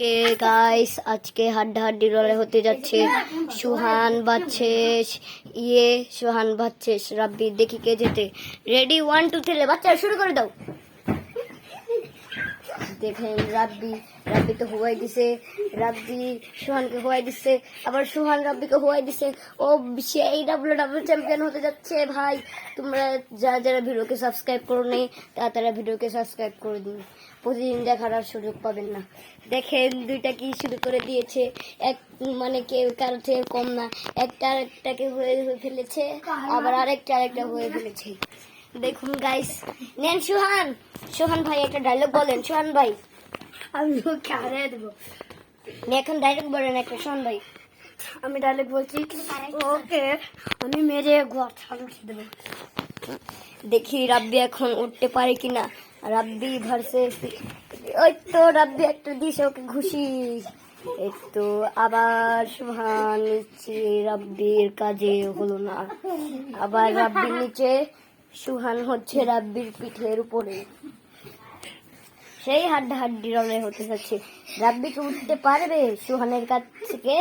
কে guys আজকে হাড্ডাহাড্ডি লড়াই হতে যাচ্ছে। সুহান বাচ্চেস সুহান বাচ্চেস রাব্বি, দেখি কে যেতে। রেডি 1 2 3 বাচ্চারা শুরু করে দাও। দেখেন রাব্বি তো হুয়াই দিছে, রাব্বি সুহানকে হুয়াই দিচ্ছে, আবার সুহান রাব্বিকে হুয়াই দিছে। ও সেই ডাবল চ্যাম্পিয়ন হতে যাচ্ছে। ভাই তোমরা যারা ভিডিওকে সাবস্ক্রাইব করো নি তারা ভিডিওকে সাবস্ক্রাইব করে দিন, প্রতিদিন দেখার আর সুযোগ পাবেন না। দেখেন দুইটা কি শুরু করে দিয়েছে, এক মানে কেউ কারো থেকে কম না, একটা আরেকটাকে হয়ে ফেলেছে, আবার আরেকটা হয়ে ফেলেছে। দেখুন গাইস, নেন সোহান ভাই একটা ডায়লগ বলেন। সোহান ভাই আমি ওকে হারিয়ে দেবো। এখন ডায়লগ বলেন একটা। সোহান ভাই আমি ডায়লগ বলছি, ওকে আমি মেরে ঘর ছাড়িয়ে দেবো। দেখি রাব্বি এখন উঠতে পারে কিনা। রাব্বি ভার্সেস, ওই তো রাব্বি একটা দিছে ওকে ঘুষি। এই তো আবার সুহান নিচে, রাব্বির কাজে হলো না। আবার রাব্বির নিচে, সুহান হচ্ছে রাব্বির পিঠের উপরে। সেই হাড্ডাহাড্ডি লড়াই হতে যাচ্ছে। রাব্বি কি উঠতে পারবে সুহানের কাছ থেকে?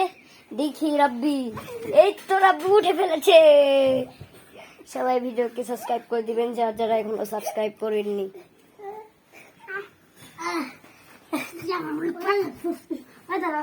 দেখি রাব্বি, এই তো রাব্বি উঠে ফেলেছে। সবাই ভিডিওকে সাবস্ক্রাইব করে দিবেন যারা এখনো সাবস্ক্রাইব করেননি। দাঁড়া